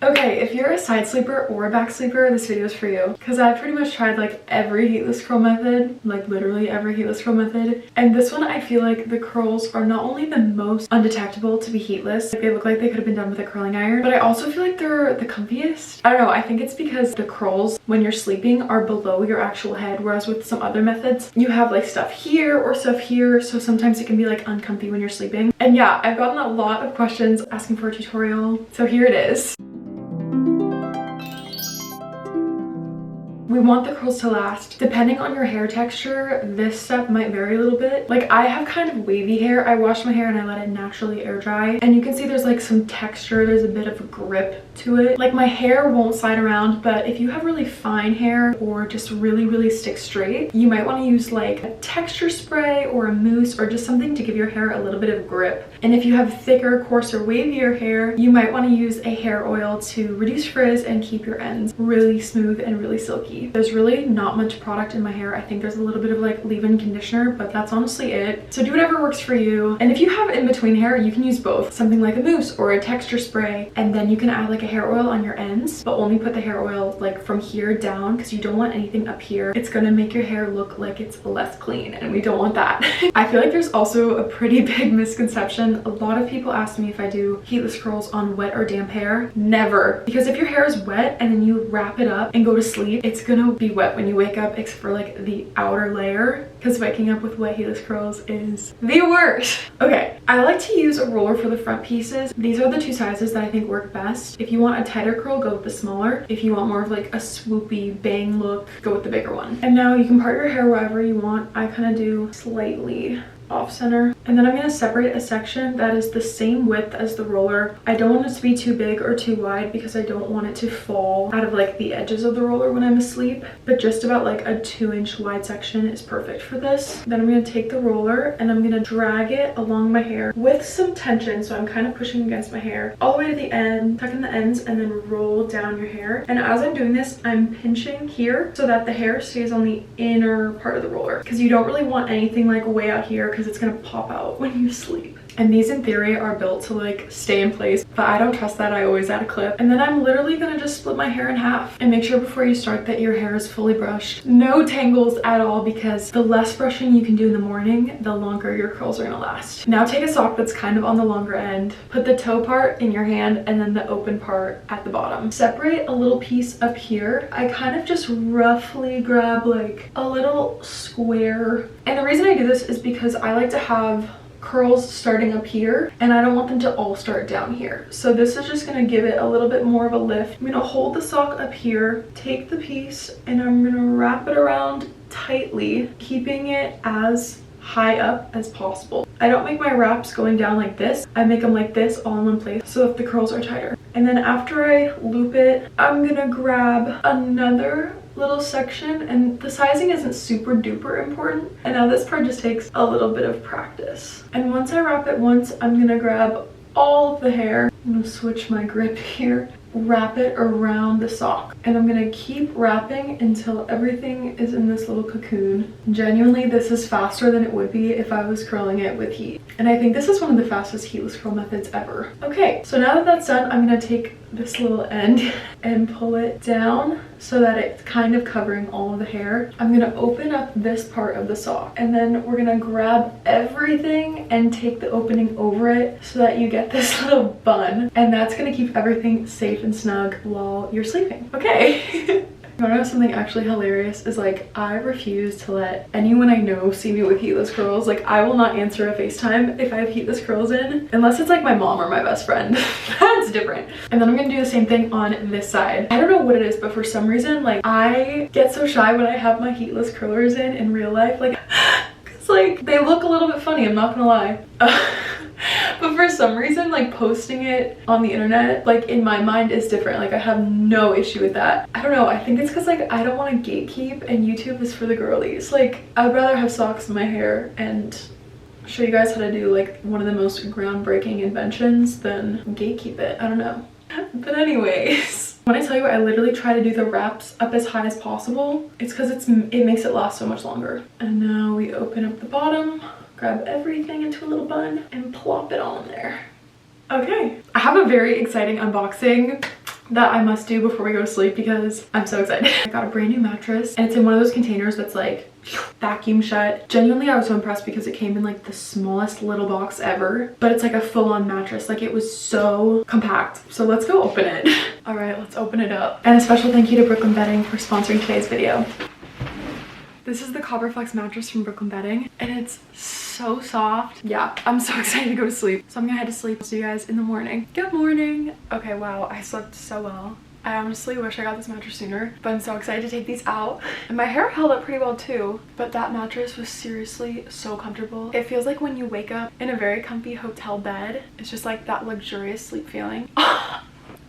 Okay, if you're a side sleeper or a back sleeper, this video is for you. Because I've pretty much tried like every heatless curl method, like literally every heatless curl method. And this one, I feel like the curls are not only the most undetectable to be heatless, like they look like they could have been done with a curling iron, but I also feel like they're the comfiest. I don't know, I think it's because the curls when you're sleeping are below your actual head, whereas with some other methods, you have like stuff here or stuff here. So sometimes it can be like uncomfy when you're sleeping. And yeah, I've gotten a lot of questions asking for a tutorial. So here it is. We want the curls to last. Depending on your hair texture, this step might vary a little bit. Like I have kind of wavy hair. I wash my hair and I let it naturally air dry. And you can see there's like some texture. There's a bit of a grip to it. Like my hair won't slide around, but if you have really fine hair or just really stick straight, you might want to use like a texture spray or a mousse or just something to give your hair a little bit of grip. And if you have thicker, coarser, wavier hair, you might want to use a hair oil to reduce frizz and keep your ends really smooth and really silky. There's really not much product in my hair. I think there's a little bit of like leave-in conditioner, but that's honestly it. So do whatever works for you. And if you have in-between hair, you can use both. Something like a mousse or a texture spray, and then you can add like a hair oil on your ends, but only put the hair oil like from here down because you don't want anything up here. It's gonna make your hair look like it's less clean, and we don't want that. I feel like there's also a pretty big misconception. A lot of people ask me if I do heatless curls on wet or damp hair. Never. Because if your hair is wet and then you wrap it up and go to sleep, it's gonna be wet when you wake up, except for like the outer layer, because waking up with wet heatless curls is the worst. Okay, I like to use a roller for the front pieces. These are the two sizes that I think work best. If you want a tighter curl, go with the smaller. If you want more of like a swoopy bang look, go with the bigger one. And now you can part your hair wherever you want. I kind of do slightly off center, and then I'm going to separate a section that is the same width as the roller. I don't want it to be too big or too wide because I don't want it to fall out of like the edges of the roller when I'm asleep, but just about like a 2-inch wide section is perfect for this. Then I'm going to take the roller and I'm going to drag it along my hair with some tension, so I'm kind of pushing against my hair all the way to the end, tuck in the ends, and then roll down your hair. And as I'm doing this, I'm pinching here so that the hair stays on the inner part of the roller, because you don't really want anything like way out here because it's gonna pop out when you sleep. And these in theory are built to like stay in place, but I don't trust that. I always add a clip. And then I'm literally gonna just split my hair in half, and make sure before you start that your hair is fully brushed. No tangles at all, because the less brushing you can do in the morning, the longer your curls are gonna last. Now take a sock that's kind of on the longer end, put the toe part in your hand and then the open part at the bottom. Separate a little piece up here. I kind of just roughly grab like a little square. And the reason I do this is because I like to have curls starting up here and I don't want them to all start down here. So this is just going to give it a little bit more of a lift. I'm going to hold the sock up here, take the piece, and I'm going to wrap it around tightly, keeping it as high up as possible. I don't make my wraps going down like this. I make them like this, all in one place, so that the curls are tighter. And then after I loop it, I'm gonna grab another little section, and the sizing isn't super duper important. And now this part just takes a little bit of practice. And once I wrap it once, I'm gonna grab all of the hair. I'm gonna switch my grip here, wrap it around the sock, and I'm gonna keep wrapping until everything is in this little cocoon. Genuinely, this is faster than it would be if I was curling it with heat, and I think this is one of the fastest heatless curl methods ever. Okay, so now that that's done, I'm gonna take this little end and pull it down so that it's kind of covering all of the hair. I'm gonna open up this part of the sock, and then we're gonna grab everything and take the opening over it so that you get this little bun, and that's gonna keep everything safe and snug while you're sleeping. Okay. You wanna know something actually hilarious is like I refuse to let anyone I know see me with heatless curls. Like I will not answer a FaceTime if I have heatless curls in, unless it's like my mom or my best friend. That's different. And then I'm gonna do the same thing on this side. I don't know what it is, but for some reason like I get so shy when I have my heatless curlers in real life, like cause like they look a little bit funny, I'm not gonna lie. But for some reason, like posting it on the internet, like in my mind is different. Like I have no issue with that. I don't know, I think it's because like I don't want to gatekeep, and YouTube is for the girlies. Like I'd rather have socks in my hair and show you guys how to do like one of the most groundbreaking inventions than gatekeep it. I don't know. But anyways, when I tell you I literally try to do the wraps up as high as possible, it's because it makes it last so much longer. And now we open up the bottom, grab everything into a little bun, and plop it all in there. Okay, I have a very exciting unboxing. that I must do before we go to sleep because I'm so excited. I got a brand new mattress and it's in one of those containers that's like vacuum shut. Genuinely, I was so impressed because it came in like the smallest little box ever, but it's like a full-on mattress. Like it was so compact. So let's go open it. All right, let's open it up. And a special thank you to Brooklyn Bedding for sponsoring today's video. This is the Copperflex mattress from Brooklyn Bedding and it's so soft. Yeah, I'm so excited to go to sleep. So I'm gonna head to sleep. See you guys in the morning. Good morning. Okay, wow, I slept so well. I honestly wish I got this mattress sooner, but I'm so excited to take these out. And my hair held up pretty well too, but that mattress was seriously so comfortable. It feels like when you wake up in a very comfy hotel bed, it's just like that luxurious sleep feeling.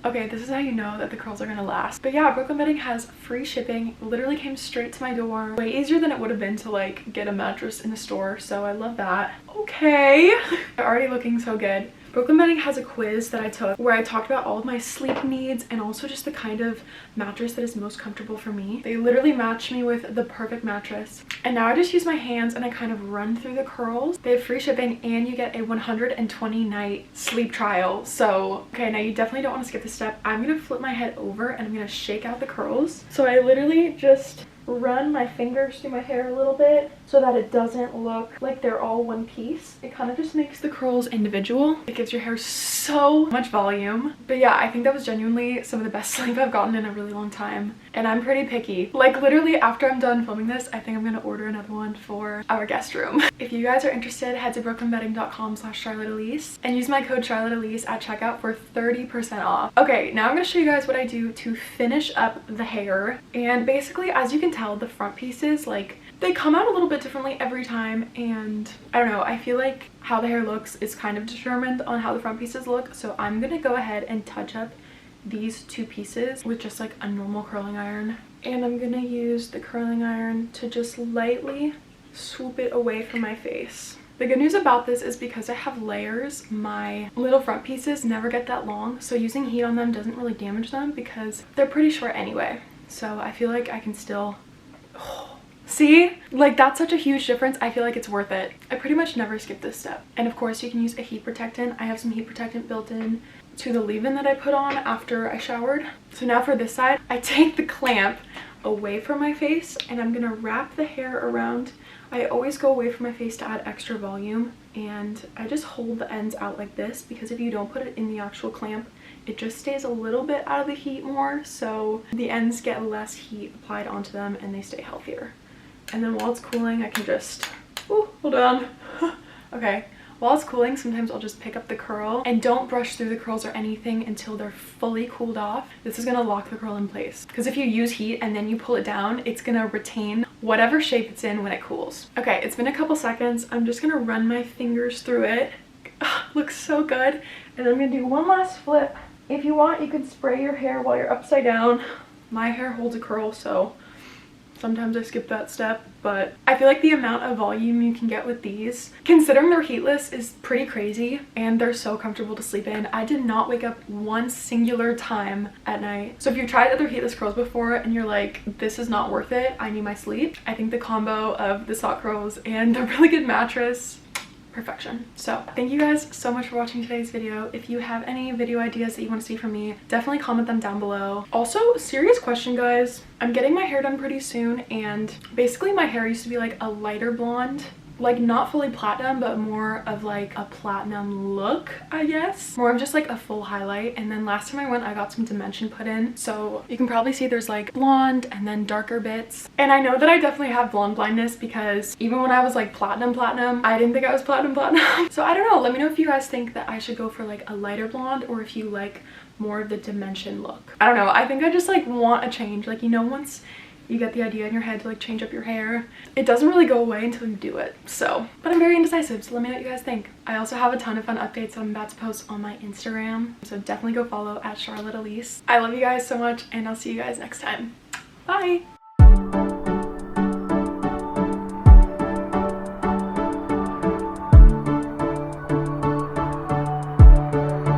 Okay, this is how you know that the curls are gonna last. But yeah, Brooklyn Bedding has free shipping. Literally came straight to my door. Way easier than it would have been to like get a mattress in a store, so I love that. Okay, they're already looking so good. Brooklyn Bedding has a quiz that I took where I talked about all of my sleep needs and also just the kind of mattress that is most comfortable for me. They literally matched me with the perfect mattress. And now I just use my hands and I kind of run through the curls. They have free shipping and you get a 120 night sleep trial. So, okay, now you definitely don't want to skip this step. I'm going to flip my head over and I'm going to shake out the curls. So I literally just run my fingers through my hair a little bit so that it doesn't look like they're all one piece. It kind of just makes the curls individual. It gives your hair so much volume. But yeah, I think that was genuinely some of the best sleep I've gotten in a really long time. And I'm pretty picky. Like literally after I'm done filming this, I think I'm gonna order another one for our guest room. If you guys are interested, head to brooklynbedding.com/CharlotteElise and use my code CharlotteElise at checkout for 30% off. Okay, now I'm gonna show you guys what I do to finish up the hair. And basically, as you can tell, the front pieces, like, they come out a little bit differently every time, and I don't know, I feel like how the hair looks is kind of determined on how the front pieces look. So I'm gonna go ahead and touch up these two pieces with just like a normal curling iron, and I'm gonna use the curling iron to just lightly swoop it away from my face. The good news about this is because I have layers, my little front pieces never get that long, so using heat on them doesn't really damage them because they're pretty short anyway. So I feel like I can still see, like, that's such a huge difference. I feel like it's worth it. I pretty much never skip this step. And of course you can use a heat protectant. I have some heat protectant built in to the leave-in that I put on after I showered. So now for this side, I take the clamp away from my face and I'm gonna wrap the hair around. I always go away from my face to add extra volume, and I just hold the ends out like this because if you don't put it in the actual clamp, it just stays a little bit out of the heat more, so the ends get less heat applied onto them and they stay healthier. And then while it's cooling, I can just, ooh, hold on. Okay, while it's cooling, sometimes I'll just pick up the curl, and don't brush through the curls or anything until they're fully cooled off. This is gonna lock the curl in place, because if you use heat and then you pull it down, it's gonna retain whatever shape it's in when it cools. Okay, it's been a couple seconds. I'm just gonna run my fingers through it. Looks so good. And I'm gonna do one last flip. If you want, you can spray your hair while you're upside down. My hair holds a curl, so sometimes I skip that step, but I feel like the amount of volume you can get with these, considering they're heatless, is pretty crazy, and they're so comfortable to sleep in. I did not wake up one singular time at night. So if you've tried other heatless curls before and you're like, this is not worth it, I need my sleep, I think the combo of the soft curls and a really good mattress, perfection. So thank you guys so much for watching today's video. If you have any video ideas that you want to see from me, definitely comment them down below. Also, serious question, guys, I'm getting my hair done pretty soon, and basically my hair used to be like a lighter blonde, like not fully platinum, but more of like a platinum look, I guess. More of just like a full highlight. And then last time I went, I got some dimension put in. So you can probably see there's like blonde and then darker bits. And I know that I definitely have blonde blindness because even when I was like platinum, I didn't think I was platinum. So I don't know. Let me know if you guys think that I should go for like a lighter blonde or if you like more of the dimension look. I don't know. I think I just like want a change. Like, you know, once you get the idea in your head to like change up your hair, it doesn't really go away until you do it. So, but I'm very indecisive, so let me know what you guys think. I also have a ton of fun updates that I'm about to post on my Instagram, so definitely go follow at CharlotteElise. I love you guys so much, and I'll see you guys next time. Bye!